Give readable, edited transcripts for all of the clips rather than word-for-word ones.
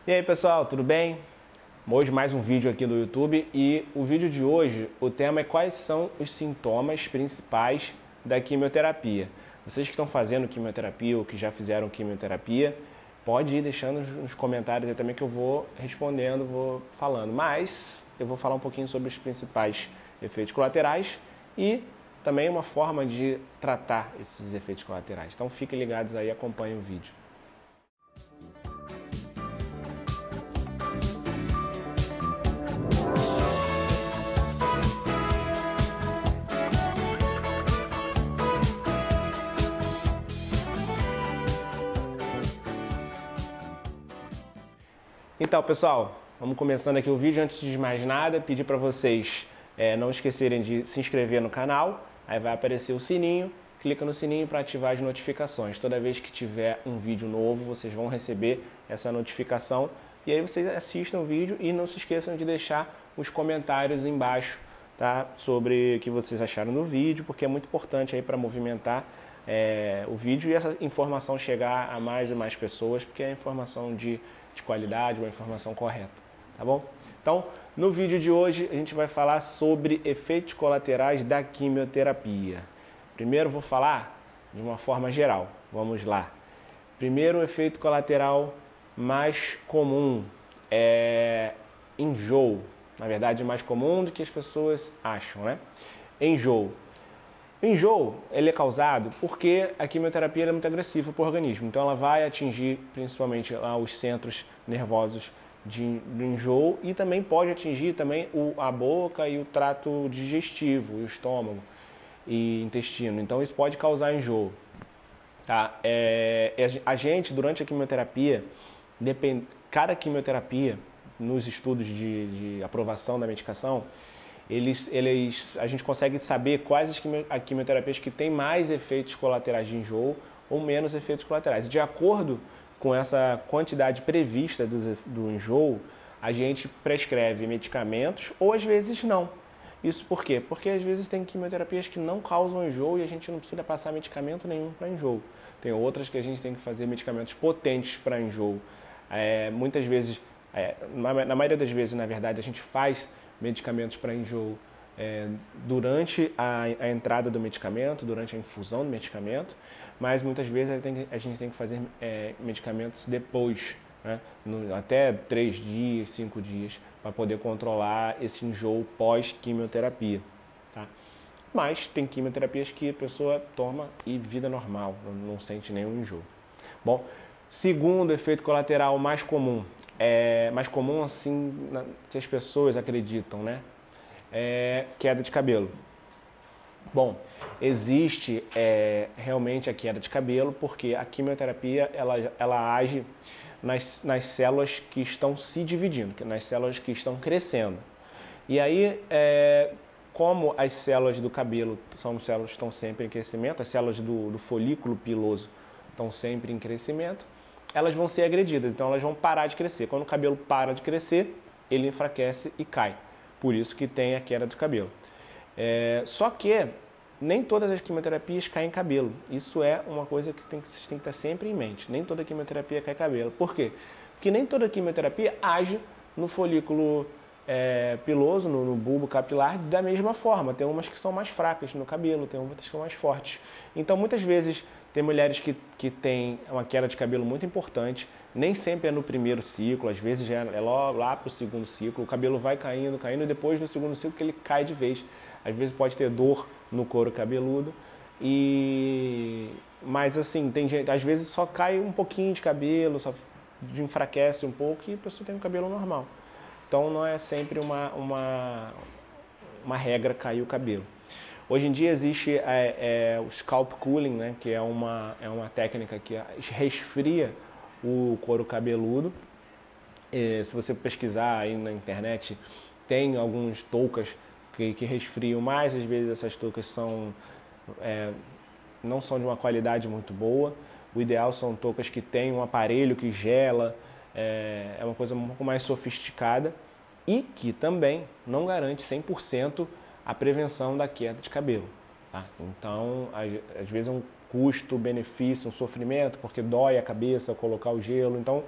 E aí pessoal, tudo bem? Hoje mais um vídeo aqui do YouTube e o vídeo de hoje, o tema é quais são os sintomas principais da quimioterapia. Vocês que estão fazendo quimioterapia ou que já fizeram quimioterapia, pode ir deixando nos comentários aí também que eu vou respondendo, vou falando. Mas eu vou falar um pouquinho sobre os principais efeitos colaterais e também uma forma de tratar esses efeitos colaterais. Então fiquem ligados aí, acompanhem o vídeo. Então, pessoal, vamos começando aqui o vídeo. Antes de mais nada, pedir para vocês não esquecerem de se inscrever no canal. Aí vai aparecer o sininho, clica no sininho para ativar as notificações. Toda vez que tiver um vídeo novo, vocês vão receber essa notificação. E aí vocês assistam o vídeo e não se esqueçam de deixar os comentários embaixo, tá? Sobre o que vocês acharam no vídeo, porque é muito importante aí para movimentar o vídeo e essa informação chegar a mais e mais pessoas, porque é informação de qualidade, uma informação correta, tá bom? Então, no vídeo de hoje a gente vai falar sobre efeitos colaterais da quimioterapia. Primeiro vou falar de uma forma geral, vamos lá. Primeiro, o efeito colateral mais comum é enjoo, na verdade é mais comum do que as pessoas acham, né? Enjoo. O enjoo ele é causado porque a quimioterapia é muito agressiva para o organismo, então ela vai atingir principalmente lá os centros nervosos do enjoo e também pode atingir também a boca e o trato digestivo, o estômago e intestino, então isso pode causar enjoo. Tá? A gente, durante a quimioterapia, cada quimioterapia, nos estudos de aprovação da medicação, a gente consegue saber quais as quimioterapias que têm mais efeitos colaterais de enjoo ou menos efeitos colaterais. De acordo com essa quantidade prevista do enjoo, a gente prescreve medicamentos ou às vezes não. Isso por quê? Porque às vezes tem quimioterapias que não causam enjoo e a gente não precisa passar medicamento nenhum para enjoo. Tem outras que a gente tem que fazer medicamentos potentes para enjoo. Muitas vezes, na maioria das vezes, na verdade, a gente faz medicamentos para enjoo durante a entrada do medicamento, durante a infusão do medicamento, mas muitas vezes a gente tem que fazer medicamentos depois, né? Até 3 dias, 5 dias, para poder controlar esse enjoo pós-quimioterapia. Tá? Mas tem quimioterapias que a pessoa toma e vida normal, não sente nenhum enjoo. Bom, segundo efeito colateral mais comum assim que as pessoas acreditam, né? Queda de cabelo. Bom, existe realmente a queda de cabelo porque a quimioterapia ela age nas células que estão se dividindo, nas células que estão crescendo. E aí, como as células do cabelo são células que estão sempre em crescimento, as células do folículo piloso estão sempre em crescimento, elas vão ser agredidas, então elas vão parar de crescer. Quando o cabelo para de crescer, ele enfraquece e cai. Por isso que tem a queda de cabelo. Só que nem todas as quimioterapias caem cabelo. Isso é uma coisa que vocês têm que estar sempre em mente. Nem toda quimioterapia cai cabelo. Por quê? Porque nem toda quimioterapia age no folículo piloso, no bulbo capilar, da mesma forma. Tem umas que são mais fracas no cabelo, tem outras que são mais fortes. Então, muitas vezes, tem mulheres que têm uma queda de cabelo muito importante, nem sempre é no primeiro ciclo, às vezes já é lá para o segundo ciclo, o cabelo vai caindo, e depois no segundo ciclo que ele cai de vez. Às vezes pode ter dor no couro cabeludo, mas assim, tem gente, às vezes só cai um pouquinho de cabelo, só enfraquece um pouco e a pessoa tem um cabelo normal. Então não é sempre uma regra cair o cabelo. Hoje em dia existe o scalp cooling, né, que é uma técnica que resfria o couro cabeludo. Se você pesquisar aí na internet, tem algumas toucas que resfriam mais, às vezes essas toucas não são de uma qualidade muito boa. O ideal são toucas que têm um aparelho que gela, é uma coisa um pouco mais sofisticada e que também não garante 100% a prevenção da queda de cabelo. Tá? Então, às vezes é um custo-benefício, um sofrimento, porque dói a cabeça colocar o gelo. Então,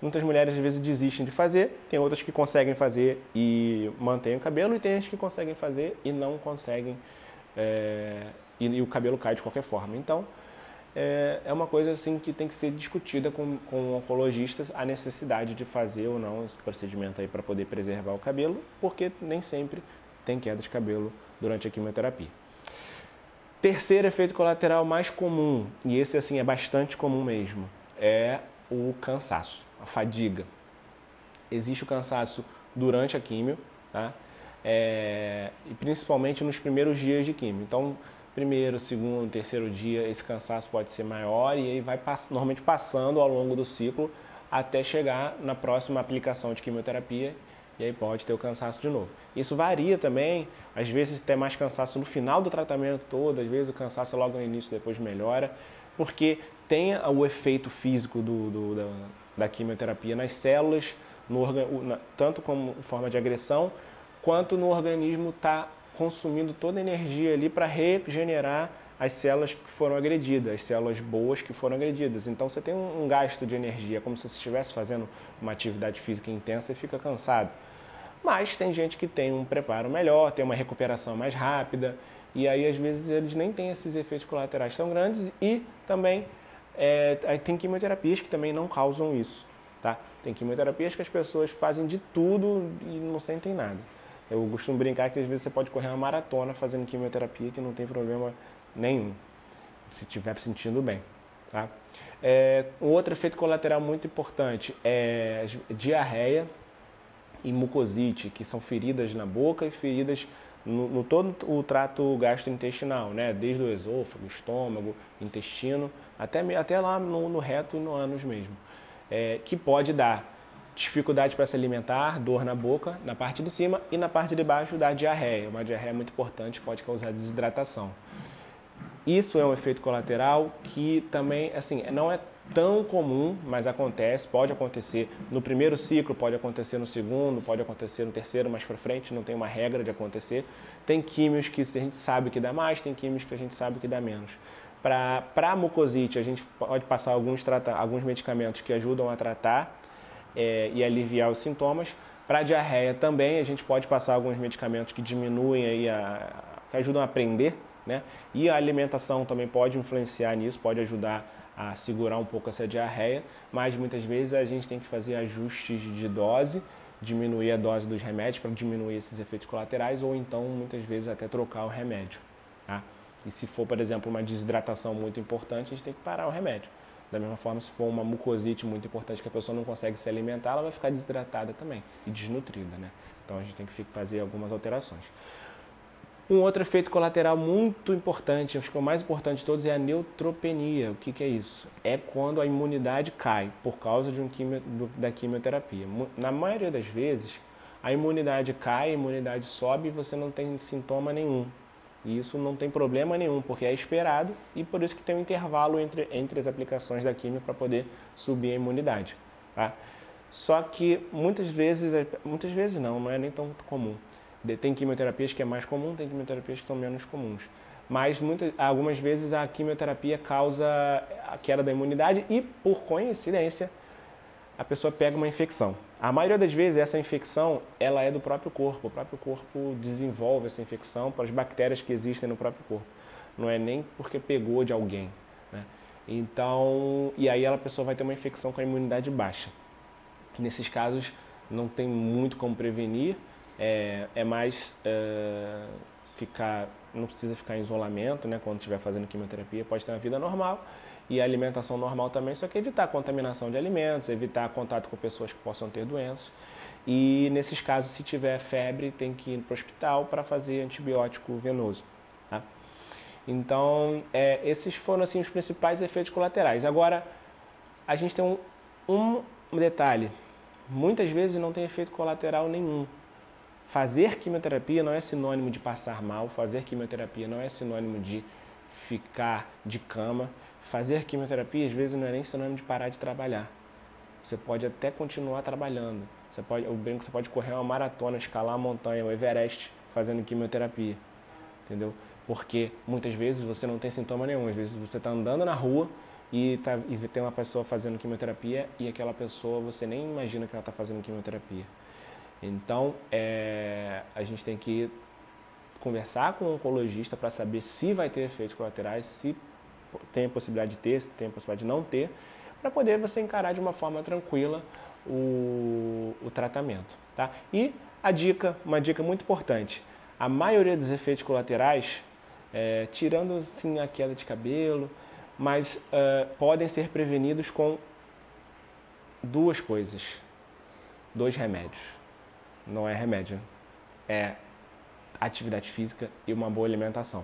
Muitas mulheres às vezes desistem de fazer, tem outras que conseguem fazer e mantêm o cabelo, e tem as que conseguem fazer e não conseguem, e o cabelo cai de qualquer forma. Então, é uma coisa assim que tem que ser discutida com oncologistas, a necessidade de fazer ou não esse procedimento aí para poder preservar o cabelo, porque nem sempre tem queda de cabelo durante a quimioterapia. Terceiro efeito colateral mais comum, e esse assim é bastante comum mesmo, é o cansaço, a fadiga. Existe o cansaço durante a quimio, tá? E principalmente nos primeiros dias de quimio. Então, primeiro, segundo, terceiro dia, esse cansaço pode ser maior e aí vai normalmente passando ao longo do ciclo até chegar na próxima aplicação de quimioterapia, e aí pode ter o cansaço de novo. Isso varia também, às vezes tem mais cansaço no final do tratamento todo, às vezes o cansaço é logo no início, depois melhora, porque tem o efeito físico da quimioterapia nas células, tanto como forma de agressão, quanto no organismo está consumindo toda a energia ali para regenerar as células que foram agredidas, as células boas que foram agredidas. Então você tem um gasto de energia, como se você estivesse fazendo uma atividade física intensa e fica cansado. Mas tem gente que tem um preparo melhor, tem uma recuperação mais rápida, e aí às vezes eles nem têm esses efeitos colaterais tão grandes, e também tem quimioterapias que também não causam isso, tá? Tem quimioterapias que as pessoas fazem de tudo e não sentem nada. Eu costumo brincar que às vezes você pode correr uma maratona fazendo quimioterapia que não tem problema nenhum, se estiver sentindo bem, tá? Um outro efeito colateral muito importante é diarreia e mucosite, que são feridas na boca e feridas no todo o trato gastrointestinal, né? Desde o esôfago, estômago, intestino, até lá no reto e no ânus mesmo, que pode dar dificuldade para se alimentar, dor na boca, na parte de cima, e na parte de baixo dar diarreia. Uma diarreia muito importante, pode causar desidratação. Isso é um efeito colateral que também, assim, não é tão comum, mas acontece, pode acontecer no primeiro ciclo, pode acontecer no segundo, pode acontecer no terceiro, mais para frente, não tem uma regra de acontecer. Tem químios que a gente sabe que dá mais, tem químios que a gente sabe que dá menos. Para a mucosite, a gente pode passar alguns medicamentos que ajudam a tratar e aliviar os sintomas. Para a diarreia também, a gente pode passar alguns medicamentos que diminuem aí que ajudam a prender, né? E a alimentação também pode influenciar nisso, pode ajudar a segurar um pouco essa diarreia, mas muitas vezes a gente tem que fazer ajustes de dose, diminuir a dose dos remédios para diminuir esses efeitos colaterais, ou então muitas vezes até trocar o remédio, tá? E se for, por exemplo, uma desidratação muito importante, a gente tem que parar o remédio. Da mesma forma, se for uma mucosite muito importante que a pessoa não consegue se alimentar, ela vai ficar desidratada também e desnutrida, né? Então a gente tem que fazer algumas alterações. Um outro efeito colateral muito importante, acho que o mais importante de todos, é a neutropenia. O que é isso? É quando a imunidade cai por causa da quimioterapia. Na maioria das vezes, a imunidade cai, a imunidade sobe e você não tem sintoma nenhum. E isso não tem problema nenhum, porque é esperado, e por isso que tem um intervalo entre as aplicações da quimio para poder subir a imunidade, tá? Só que muitas vezes não é nem tão comum. Tem quimioterapias que é mais comum, tem quimioterapias que são menos comuns. Mas algumas vezes a quimioterapia causa a queda da imunidade e, por coincidência, a pessoa pega uma infecção. A maioria das vezes essa infecção ela é do próprio corpo. O próprio corpo desenvolve essa infecção para as bactérias que existem no próprio corpo. Não é nem porque pegou de alguém, né? Então, e aí a pessoa vai ter uma infecção com a imunidade baixa. Nesses casos não tem muito como prevenir. Não precisa ficar em isolamento, né, quando estiver fazendo quimioterapia, pode ter uma vida normal e a alimentação normal também, só que evitar a contaminação de alimentos, evitar contato com pessoas que possam ter doenças. E nesses casos, se tiver febre, tem que ir para o hospital para fazer antibiótico venoso, tá? Então, esses foram assim, os principais efeitos colaterais. Agora, a gente tem um detalhe, muitas vezes não tem efeito colateral nenhum. Fazer quimioterapia não é sinônimo de passar mal, fazer quimioterapia não é sinônimo de ficar de cama, fazer quimioterapia às vezes não é nem sinônimo de parar de trabalhar. Você pode até continuar trabalhando, você pode correr uma maratona, escalar a montanha, o Everest, fazendo quimioterapia, entendeu? Porque muitas vezes você não tem sintoma nenhum, às vezes você está andando na rua e tem uma pessoa fazendo quimioterapia e aquela pessoa você nem imagina que ela está fazendo quimioterapia. Então, a gente tem que conversar com o oncologista para saber se vai ter efeitos colaterais, se tem a possibilidade de ter, se tem a possibilidade de não ter, para poder você encarar de uma forma tranquila o tratamento. Tá? E uma dica muito importante, a maioria dos efeitos colaterais, tirando assim, a queda de cabelo, mas podem ser prevenidos com duas coisas, 2 remédios. Não é remédio, é atividade física e uma boa alimentação.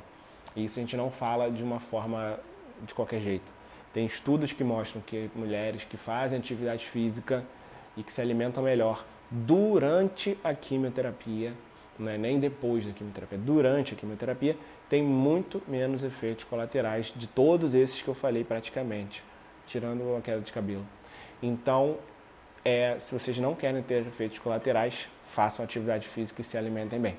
Isso a gente não fala de uma forma de qualquer jeito. Tem estudos que mostram que mulheres que fazem atividade física e que se alimentam melhor durante a quimioterapia, não é nem depois da quimioterapia, durante a quimioterapia, tem muito menos efeitos colaterais de todos esses que eu falei praticamente, tirando a queda de cabelo. Então, se vocês não querem ter efeitos colaterais, façam atividade física e se alimentem bem.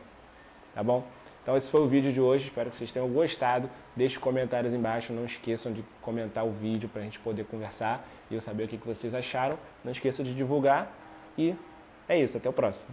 Tá bom? Então esse foi o vídeo de hoje, espero que vocês tenham gostado. Deixe comentários embaixo, não esqueçam de comentar o vídeo para a gente poder conversar e eu saber o que vocês acharam. Não esqueçam de divulgar e é isso, até o próximo.